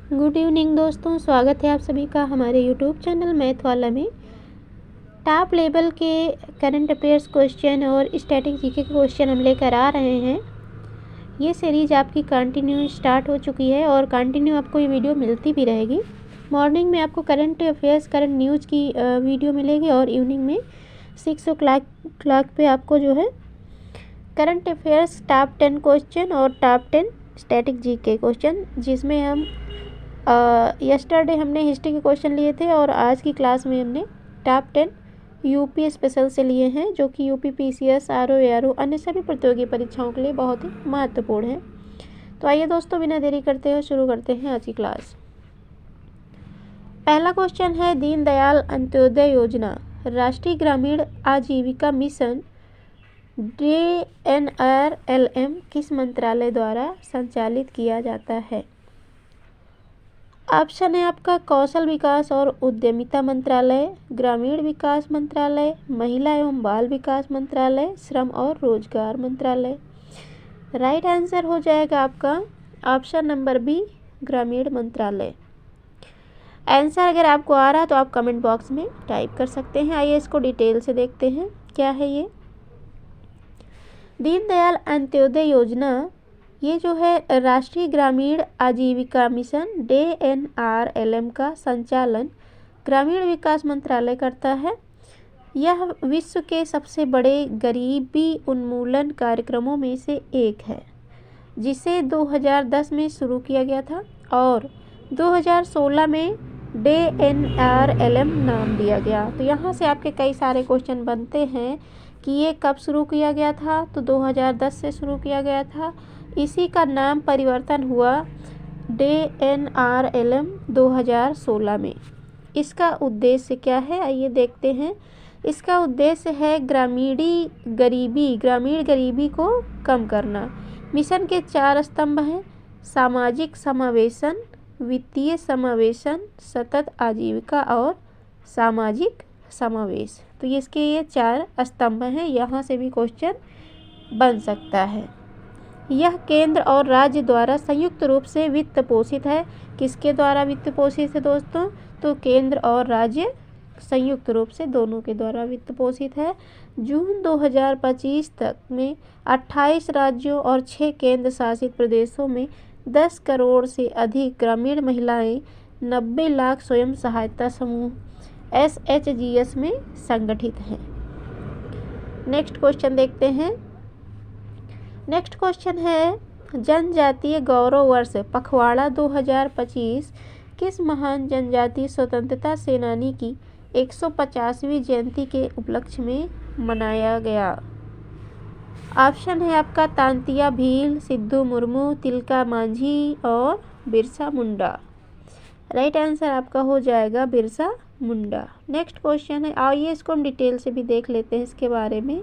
Good evening दोस्तों, स्वागत है आप सभी का हमारे यूट्यूब चैनल मैथ वाला में। टॉप लेवल के करंट अफेयर्स क्वेश्चन और स्टैटिक जीके के क्वेश्चन हम लेकर आ रहे हैं। ये सीरीज आपकी कंटिन्यू स्टार्ट हो चुकी है और कंटिन्यू आपको ये वीडियो मिलती भी रहेगी। मॉर्निंग में आपको करंट अफेयर्स करंट न्यूज़ की वीडियो मिलेगी और इवनिंग में 6 o'clock पे आपको जो है करंट अफेयर्स टॉप 10 क्वेश्चन और टॉप 10 स्टैटिक जीके क्वेश्चन, जिसमें हम यस्टरडे हमने हिस्ट्री के क्वेश्चन लिए थे और आज की क्लास में हमने टॉप 10 यूपी स्पेशल से लिए हैं, जो कि यूपी पीसीएस आरओ एआरओ अन्य सभी प्रतियोगी परीक्षाओं के लिए बहुत ही महत्वपूर्ण है। तो आइए दोस्तों, बिना देरी करते हुए शुरू करते हैं आज की क्लास। पहला क्वेश्चन है, दीनदयाल अंत्योदय योजना राष्ट्रीय ग्रामीण आजीविका मिशन DNRLM किस मंत्रालय द्वारा संचालित किया जाता है? ऑप्शन है आपका कौशल विकास और उद्यमिता मंत्रालय, ग्रामीण विकास मंत्रालय, महिला एवं बाल विकास मंत्रालय, श्रम और रोजगार मंत्रालय। राइट आंसर हो जाएगा आपका ऑप्शन नंबर बी, ग्रामीण मंत्रालय। आंसर अगर आपको आ रहा है तो आप कमेंट बॉक्स में टाइप कर सकते हैं। आइए इसको डिटेल से देखते हैं क्या है ये। दीनदयाल अंत्योदय योजना ये जो है राष्ट्रीय ग्रामीण आजीविका मिशन DNRLM का संचालन ग्रामीण विकास मंत्रालय करता है। यह विश्व के सबसे बड़े गरीबी उन्मूलन कार्यक्रमों में से एक है, जिसे 2010 में शुरू किया गया था और 2016 में DNRLM नाम दिया गया। तो यहाँ से आपके कई सारे क्वेश्चन बनते हैं कि ये कब शुरू किया गया था। तो 2010 से शुरू किया गया था। इसी का नाम परिवर्तन हुआ DNRLM 2016 में। इसका उद्देश्य क्या है, आइए देखते हैं। इसका उद्देश्य है ग्रामीण गरीबी को कम करना। मिशन के 4 स्तंभ हैं: सामाजिक समावेशन, वित्तीय समावेशन, सतत आजीविका और सामाजिक समावेश। तो इसके ये 4 स्तंभ हैं। यहाँ से भी क्वेश्चन बन सकता है। यह केंद्र और राज्य द्वारा संयुक्त रूप से वित्त पोषित है। किसके द्वारा वित्त पोषित है दोस्तों? तो केंद्र और राज्य संयुक्त रूप से दोनों के द्वारा वित्त पोषित है। जून 2025 तक में 28 राज्यों और 6 केंद्र शासित प्रदेशों में 10 करोड़ से अधिक ग्रामीण महिलाएं 90 लाख स्वयं सहायता समूह SHGS में संगठित हैं। नेक्स्ट क्वेश्चन देखते हैं। नेक्स्ट क्वेश्चन है, जनजातीय गौरव वर्ष पखवाड़ा 2025 किस महान जनजातीय स्वतंत्रता सेनानी की 150वीं जयंती के उपलक्ष्य में मनाया गया? ऑप्शन है आपका तांतिया भील, सिद्धू मुर्मू, तिलका मांझी और बिरसा मुंडा। राइट आंसर आपका हो जाएगा बिरसा मुंडा। नेक्स्ट क्वेश्चन है, आइए इसको हम डिटेल से भी देख लेते हैं इसके बारे में।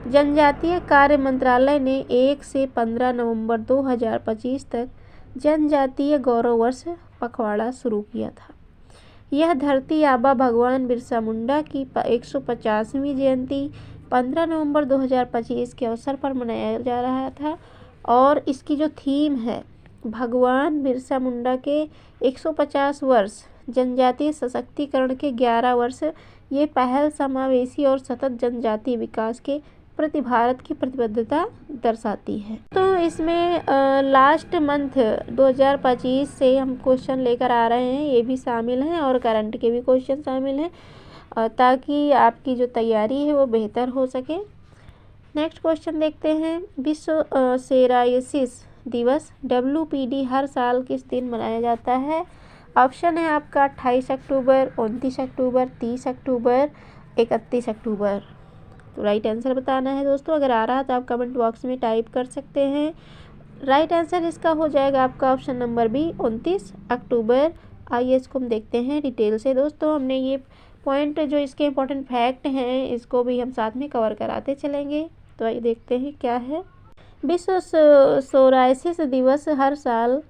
जनजातीय कार्य मंत्रालय ने 1 से 15 नवंबर 2025 तक जनजातीय गौरव वर्ष पखवाड़ा शुरू किया था। यह धरती आबा भगवान बिरसा मुंडा की 150वीं जयंती 15 नवंबर 2025 के अवसर पर मनाया जा रहा था और इसकी जो थीम है, भगवान बिरसा मुंडा के 150 वर्ष, जनजातीय सशक्तिकरण के 11 वर्ष। ये पहल समावेशी और सतत जनजातीय विकास के प्रति भारत की प्रतिबद्धता दर्शाती है। तो इसमें लास्ट मंथ 2025 से हम क्वेश्चन लेकर आ रहे हैं, ये भी शामिल हैं और करंट के भी क्वेश्चन शामिल हैं, ताकि आपकी जो तैयारी है वो बेहतर हो सके। नेक्स्ट क्वेश्चन देखते हैं। विश्व सोरायसिस दिवस WPD हर साल किस दिन मनाया जाता है? ऑप्शन है आपका 28 अक्टूबर, 29 अक्टूबर, 30 अक्टूबर, 31 अक्टूबर। तो राइट आंसर बताना है दोस्तों। अगर आ रहा है तो आप कमेंट बॉक्स में टाइप कर सकते हैं। राइट आंसर इसका हो जाएगा आपका ऑप्शन नंबर बी, 29 अक्टूबर। आइए इसको हम देखते हैं डिटेल से दोस्तों। हमने ये पॉइंट जो इसके इंपॉर्टेंट फैक्ट हैं इसको भी हम साथ में कवर कराते चलेंगे। तो आइए देखते हैं क्या है। विश्व सोरायसिस दिवस हर साल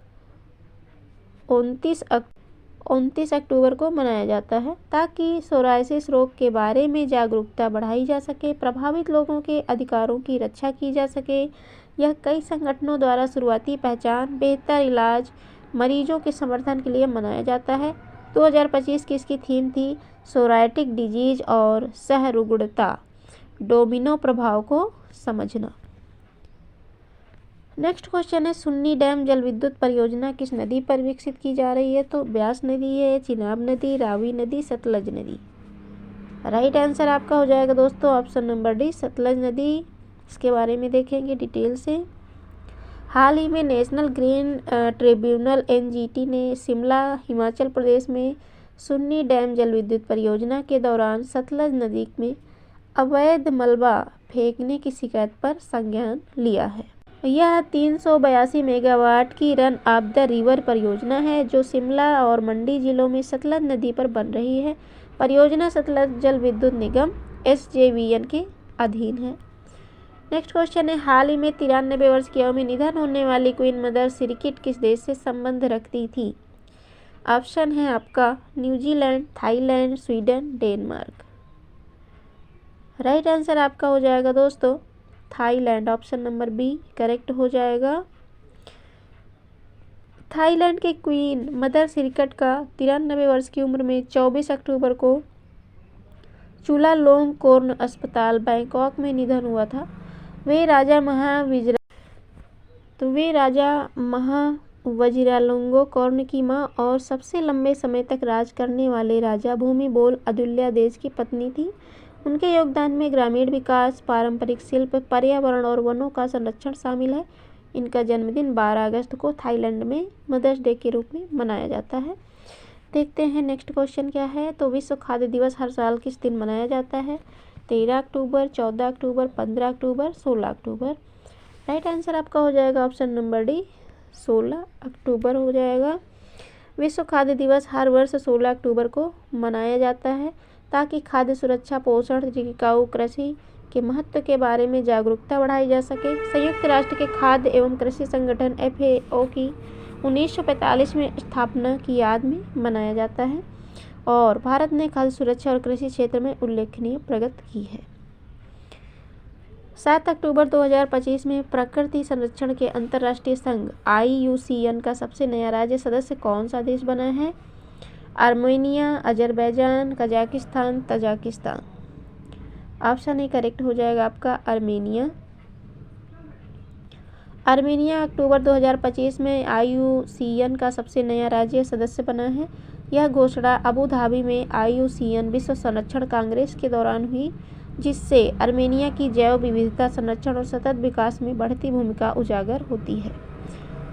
29 अक्टूबर को मनाया जाता है ताकि सोरायसिस रोग के बारे में जागरूकता बढ़ाई जा सके, प्रभावित लोगों के अधिकारों की रक्षा की जा सके। यह कई संगठनों द्वारा शुरुआती पहचान, बेहतर इलाज, मरीजों के समर्थन के लिए मनाया जाता है। 2025 की इसकी थीम थी सोराइटिक डिजीज और सहरुग्णता, डोमिनो प्रभाव को समझना। नेक्स्ट क्वेश्चन है, सुन्नी डैम जल विद्युत परियोजना किस नदी पर विकसित की जा रही है? तो ब्यास नदी है, चिनाब नदी, रावी नदी, सतलज नदी। राइट आंसर आपका हो जाएगा दोस्तों ऑप्शन नंबर डी, सतलज नदी। इसके बारे में देखेंगे डिटेल से। हाल ही में नेशनल ग्रीन ट्रिब्यूनल NGT ने शिमला हिमाचल प्रदेश में सुन्नी डैम जल विद्युत परियोजना के दौरान सतलज नदी में अवैध मलबा फेंकने की शिकायत पर संज्ञान लिया है। यह 382 मेगावाट की रन ऑफ द रिवर परियोजना है जो शिमला और मंडी जिलों में सतलज नदी पर बन रही है। परियोजना सतलज जल विद्युत निगम SJVN के अधीन है। नेक्स्ट क्वेश्चन है, हाल ही में 93 वर्ष की आयु में निधन होने वाली क्वीन मदर सिरिकिट किस देश से संबंध रखती थी? ऑप्शन है आपका New Zealand, Thailand, Sweden, Denmark. Right answer आपका हो जाएगा दोस्तों Thailand, option number B correct हो जाएगा। थाईलैंड के क्वीन मदर सिरिकट का 93 वर्ष की उम्र में 24 अक्टूबर को चुलालोंगकोर्न अस्पताल बैंकॉक में निधन हुआ था। वे राजा महावजिरालोंगकोर्न की मां और सबसे लंबे समय तक राज करने वाले राजा भूमिबोल अदुल्यादेज की पत्नी थी। उनके योगदान में ग्रामीण विकास, पारंपरिक शिल्प, पर्यावरण और वनों का संरक्षण शामिल है। इनका जन्मदिन 12 अगस्त को थाईलैंड में मदर्स डे के रूप में मनाया जाता है। देखते हैं नेक्स्ट क्वेश्चन क्या है। तो विश्व खाद्य दिवस हर साल किस दिन मनाया जाता है? 13 अक्टूबर, 14 अक्टूबर, 15 अक्टूबर, 16 अक्टूबर। राइट आंसर आपका हो जाएगा ऑप्शन नंबर डी, 16 अक्टूबर हो जाएगा। विश्व खाद्य दिवस हर वर्ष 16 अक्टूबर को मनाया जाता है ताकि खाद्य सुरक्षा, पोषण, टिकाऊ कृषि के महत्व के बारे में जागरूकता बढ़ाई जा सके। संयुक्त राष्ट्र के खाद्य एवं कृषि संगठन FAO की 1945 में स्थापना की याद में मनाया जाता है और भारत ने खाद्य सुरक्षा और कृषि क्षेत्र में उल्लेखनीय प्रगति की है। 7 अक्टूबर 2025 में प्रकृति संरक्षण के अंतर्राष्ट्रीय संघ IUCN का सबसे नया राज्य सदस्य कौन सा देश बना है? Armenia, Azerbaijan, Kazakhstan, Tajikistan. Option A correct हो जाएगा आपका आर्मेनिया। आर्मेनिया अक्टूबर 2025 में IUCN का सबसे नया राज्य सदस्य बना है। यह घोषणा अबू धाबी में IUCN विश्व संरक्षण कांग्रेस के दौरान हुई, जिससे आर्मेनिया की जैव विविधता संरक्षण और सतत विकास में बढ़ती भूमिका उजागर होती है।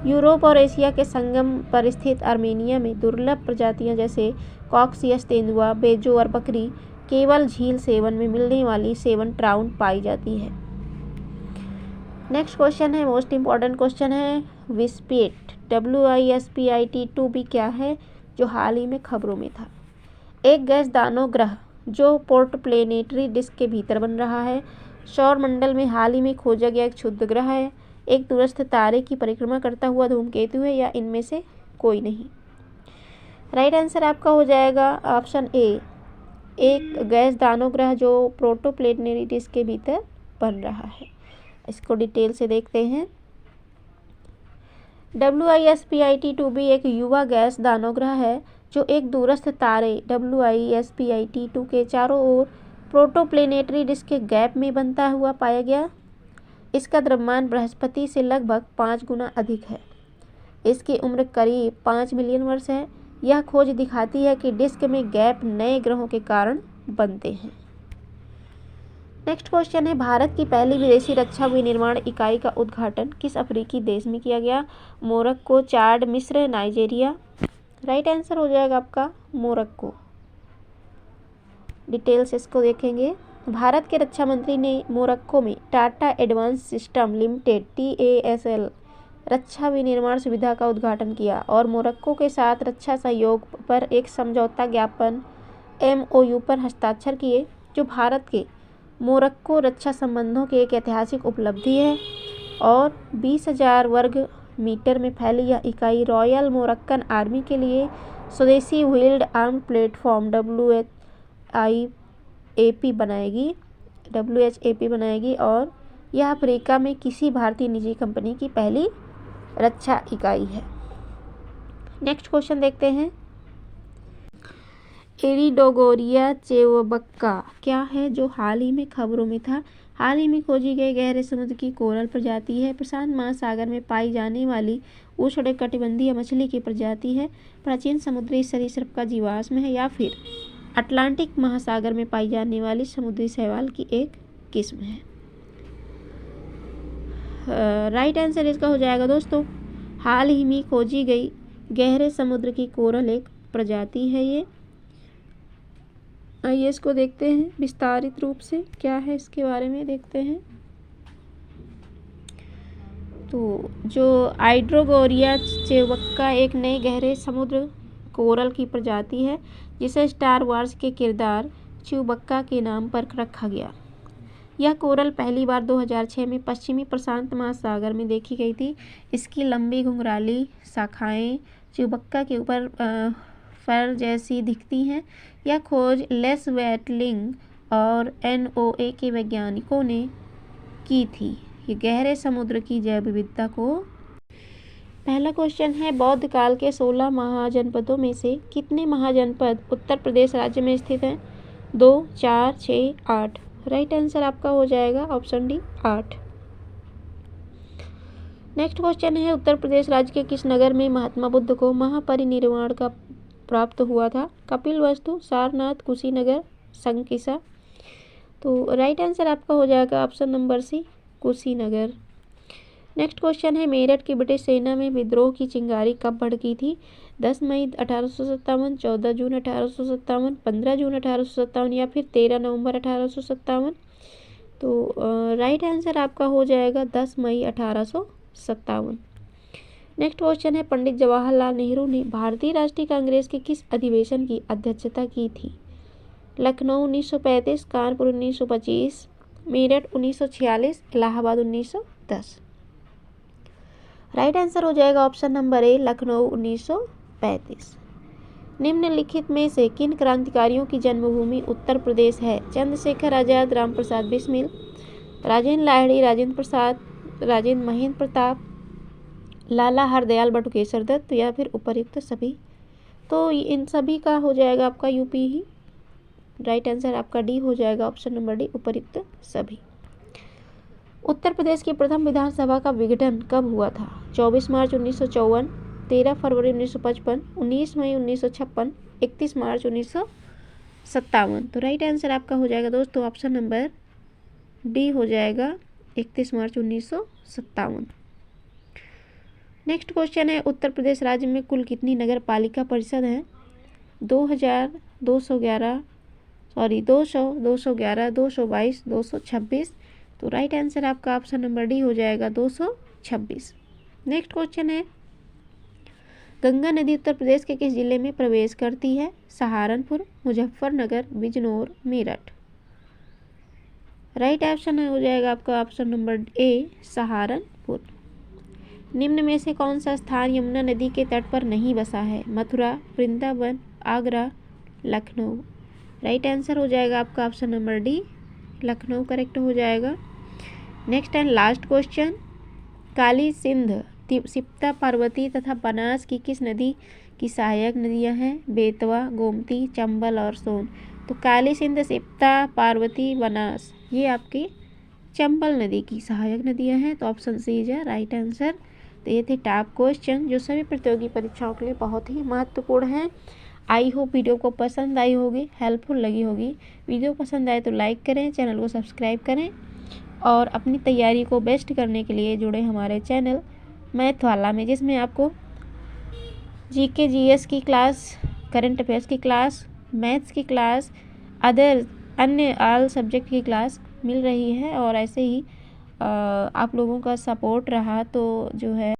यूरोप और एशिया के संगम पर स्थित आर्मेनिया में दुर्लभ प्रजातियां जैसे कॉक्सियस तेंदुआ, बेजो और बकरी केवल झील सेवन में मिलने वाली सेवन ट्राउट पाई जाती है। नेक्स्ट क्वेश्चन है, मोस्ट इम्पॉर्टेंट क्वेश्चन है, विस्पेट WISPIT-2b क्या है, जो हाल ही में खबरों में था? एक गैस दानव ग्रह जो प्रोटोप्लैनेटरी डिस्क के भीतर बन रहा है। सौर मंडल में हाल ही में खोजा गया एक क्षुद्र ग्रह है। एक दूरस्थ तारे की परिक्रमा करता हुआ धूमकेतु है या इनमें से कोई नहीं। राइट आंसर आपका हो जाएगा ऑप्शन ए, एक गैस दानव ग्रह जो प्रोटोप्लैनेटरी डिस्क के भीतर बन रहा है। इसको डिटेल से देखते हैं। WISPIT-2b एक युवा गैस दानव ग्रह है जो एक दूरस्थ तारे WISPIT-2 के चारों ओर प्रोटोप्लैनेटरी डिस्क के गैप में बनता हुआ पाया गया। इसका द्रव्यमान बृहस्पति से लगभग 5 गुना अधिक है। इसकी उम्र करीब 5 मिलियन वर्ष है। यह खोज दिखाती है कि डिस्क में गैप नए ग्रहों के कारण बनते हैं। नेक्स्ट क्वेश्चन है, भारत की पहली विदेशी रक्षा विनिर्माण इकाई का उद्घाटन किस अफ्रीकी देश में किया गया? मोरक्को, चाड, मिस्र, नाइजीरिया। राइट आंसर हो जाएगा आपका मोरक्को। डिटेल से इसको देखेंगे। भारत के रक्षा मंत्री ने मोरक्को में Tata advance system limited TASL रक्षा विनिर्माण सुविधा का उद्घाटन किया और मोरक्को के साथ रक्षा सहयोग पर एक समझौता ज्ञापन MOU पर हस्ताक्षर किए, जो भारत के मोरक्को रक्षा संबंधों की एक ऐतिहासिक उपलब्धि है। और 20,000 वर्ग मीटर में फैली यह इकाई रॉयल मोरक्कन आर्मी के लिए स्वदेशी व्हील्ड आर्म्ड प्लेटफॉर्म WHAP बनाएगी और यह अफ्रीका में किसी भारतीय निजी कंपनी की पहली रक्षा इकाई है। नेक्स्ट क्वेश्चन देखते हैं। एरिडोगोरिया चेवबक्का क्या है, जो हाल ही में खबरों में था। हाल ही में खोजी गई गहरे समुद्र की कोरल प्रजाति है। प्रशांत महासागर में पाई जाने वाली उष्णकटिबंधीय मछली की प्रजाति है। प्राचीन समुद्री सरीसृप का जीवाश्म है, या फिर अटलांटिक महासागर में पाई जाने वाली समुद्री शैवाल की एक किस्म है। राइट आंसर इसका हो जाएगा दोस्तों, हाल ही में खोजी गई गहरे समुद्र की कोरल एक प्रजाति है ये। आइए इसको देखते हैं विस्तारित रूप से, क्या है इसके बारे में देखते हैं। तो जो आइड्रोगोरिया चेवबक्का एक नए गहरे समुद्र कोरल की प्रजाति है, जिसे स्टार वार्स के किरदार च्यूबक्का के नाम पर रखा गया। यह कोरल पहली बार 2006 में पश्चिमी प्रशांत महासागर में देखी गई थी। इसकी लंबी घुंघराली शाखाएं च्यूबक्का के ऊपर फर जैसी दिखती हैं। यह खोज लेस वेटलिंग और NOA के वैज्ञानिकों ने की थी। ये गहरे समुद्र की जैव विविधता को। पहला क्वेश्चन है, बौद्ध काल के 16 महाजनपदों में से कितने महाजनपद उत्तर प्रदेश राज्य में स्थित हैं? 2, 4, 6, 8। राइट आंसर आपका हो जाएगा ऑप्शन डी 8। नेक्स्ट क्वेश्चन है, उत्तर प्रदेश राज्य के किस नगर में महात्मा बुद्ध को महापरिनिर्वाण का प्राप्त हुआ था? कपिलवस्तु, सारनाथ, कुशीनगर, संकिसा। तो राइट आंसर आपका हो जाएगा option number C, Kushinagar. Next question है, मेरठ की ब्रिटिश सेना में विद्रोह की चिंगारी कब भड़की थी? 10 मई 1857, 14 जून 1857, 15 जून 1857 या फिर 13 नवंबर 1857। तो राइट आंसर आपका हो जाएगा 10 मई 1857। नेक्स्ट क्वेश्चन है, पंडित जवाहरलाल नेहरू ने भारतीय राष्ट्रीय कांग्रेस के किस अधिवेशन की अध्यक्षता की थी? लखनऊ 1935, कानपुर 1925, मेरठ 1946, इलाहाबाद 1910। राइट आंसर हो जाएगा ऑप्शन नंबर ए, लखनऊ 1935। निम्नलिखित में से किन क्रांतिकारियों की जन्मभूमि उत्तर प्रदेश है? चंद्रशेखर आजाद, रामप्रसाद बिस्मिल, राजेंद्र लाहिड़ी, राजेंद्र प्रसाद, राजेंद्र महेंद्र प्रताप, लाला हरदयाल बटुकेश्वर दत्त, या फिर उपर्युक्त सभी। तो इन सभी का हो जाएगा आपका यूपी ही। राइट आंसर आपका डी हो जाएगा ऑप्शन नंबर डी, उपर्युक्त सभी। उत्तर प्रदेश की प्रथम विधानसभा का विघटन कब हुआ था? 24 मार्च 1954, 13 फरवरी 1955, 19 मई 1956, 31 मार्च 1957। तो राइट आंसर आपका हो जाएगा दोस्तों ऑप्शन नंबर डी हो जाएगा 31 मार्च 1957। नेक्स्ट क्वेश्चन है, उत्तर प्रदेश राज्य में कुल कितनी नगर पालिका परिषद हैं? 2000, 211, 200, 211, 222, 226। तो राइट आंसर आपका ऑप्शन नंबर डी हो जाएगा 226। नेक्स्ट क्वेश्चन है, गंगा नदी उत्तर प्रदेश के किस जिले में प्रवेश करती है? सहारनपुर, मुजफ्फरनगर, बिजनौर, मेरठ। राइट ऑप्शन हो जाएगा आपका ऑप्शन नंबर ए, सहारनपुर। निम्न में से कौन सा स्थान यमुना नदी के तट पर नहीं बसा है? मथुरा, वृंदावन, आगरा, लखनऊ। राइट आंसर हो जाएगा आपका option number D, Lucknow correct हो जाएगा। Next and last question, Kali Sindh, सिप्ता, Parvati तथा बनास की किस नदी की सहायक नदियां हैं? बेतवा, गोमती, चंबल और सोन। तो काली सिंध, सिप्ता, पार्वती, बनास ये आपकी चंबल नदी की सहायक नदियां हैं। तो option C is right answer. तो ये थे टॉप क्वेश्चन जो सभी प्रतियोगी परीक्षाओं के लिए बहुत ही महत्वपूर्ण हैं। आई होप वीडियो को पसंद आई होगी, हेल्पफुल लगी होगी। वीडियो पसंद आए तो लाइक करें, चैनल को सब्सक्राइब करें और अपनी तैयारी को बेस्ट करने के लिए जुड़े हमारे चैनल मैथ वाला में, जिसमें आपको जीके जीएस की क्लास, करंट अफेयर्स की क्लास, मैथ्स की क्लास, अदर अन्य ऑल सब्जेक्ट की क्लास मिल रही है। और ऐसे ही आप लोगों का सपोर्ट रहा तो जो है